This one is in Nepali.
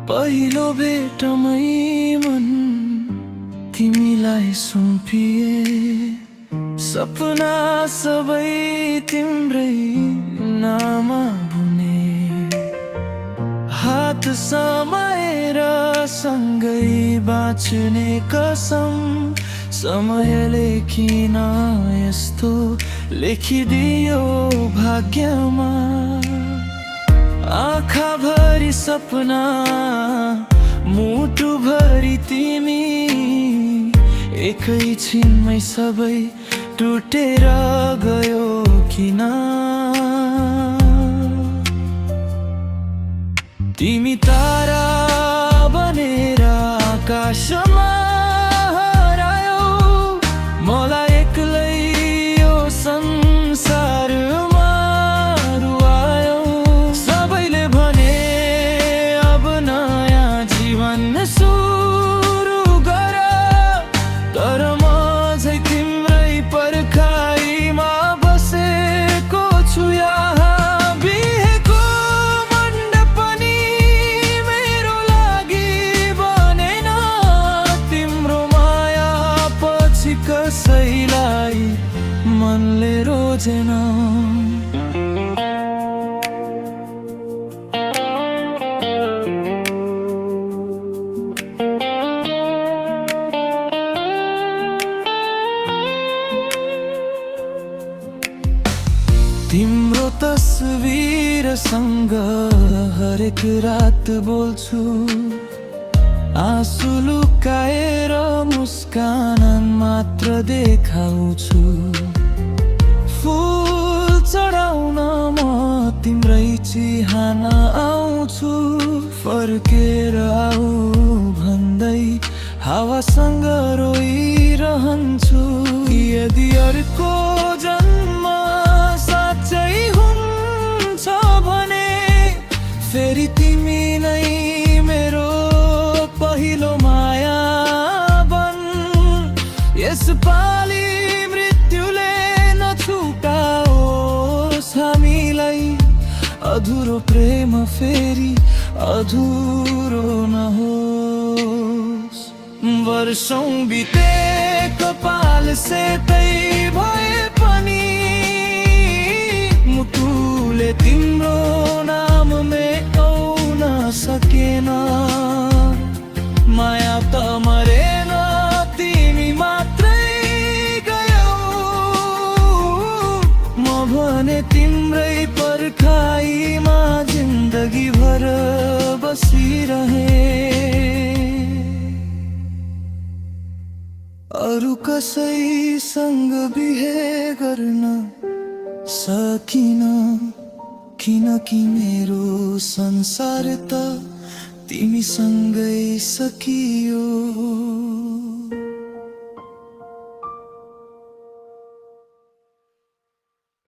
पहिलो भेटमै मन तिमीलाई सुम्पिए, सपना सबै तिम्रै नाममा बुने, हात समाएर सँगै बाँच्ने कसम समयले किन यस्तो लेखिदियो भाग्यमा। आँखाभरि सपना मुटुभरि तिमी, एकैछिनमै सबै टुटेर गयो किन। तिमी तारा बनेर आकाशमा हरायो, मलाई एक्लै यो संसारमा रुवायो। सबैले भने अब नयाँ जीवन सुरु गर, तर म झै तिम्रै पर्खाइमा बसेको छु यहाँ। बिहेको मण्डप पनि मेरो लागि बनेन, तिम्रो माया पछि कसैलाई मनले रोजेन। तिम्रो तस्बिरसँग हरेक रात बोल्छु, आँसु लुकाएर मुस्कान मात्र देखाउँछु। फुल चढाउन म तिम्रै चिहान आउँछु, फर्केर आऊ भन्दै हावासँग रोइरहन्छु। यदि अर्को जन्म साँच्चै हुन्छ भने फेरि तिमी नै मेरो पहिलो माया बन। यसपालि मृत्युले नछुटाओस् हामीलाई, अधुरो प्रेम फेरि अधुरो नहोस्। वर्षौं बिते कपाल सेतै भए पनि मुटुले तिम्रो नाम मेटाउन सकेन। माया त मरेन, तिमी मात्रै गयौ, म भने तिम्रै पर्खाइमा जिन्दगी भर बसिरहे। अरू कसैसँग बिहे गर्न सकिन, किनकि मेरो संसार त तिमीसँगै सकियो।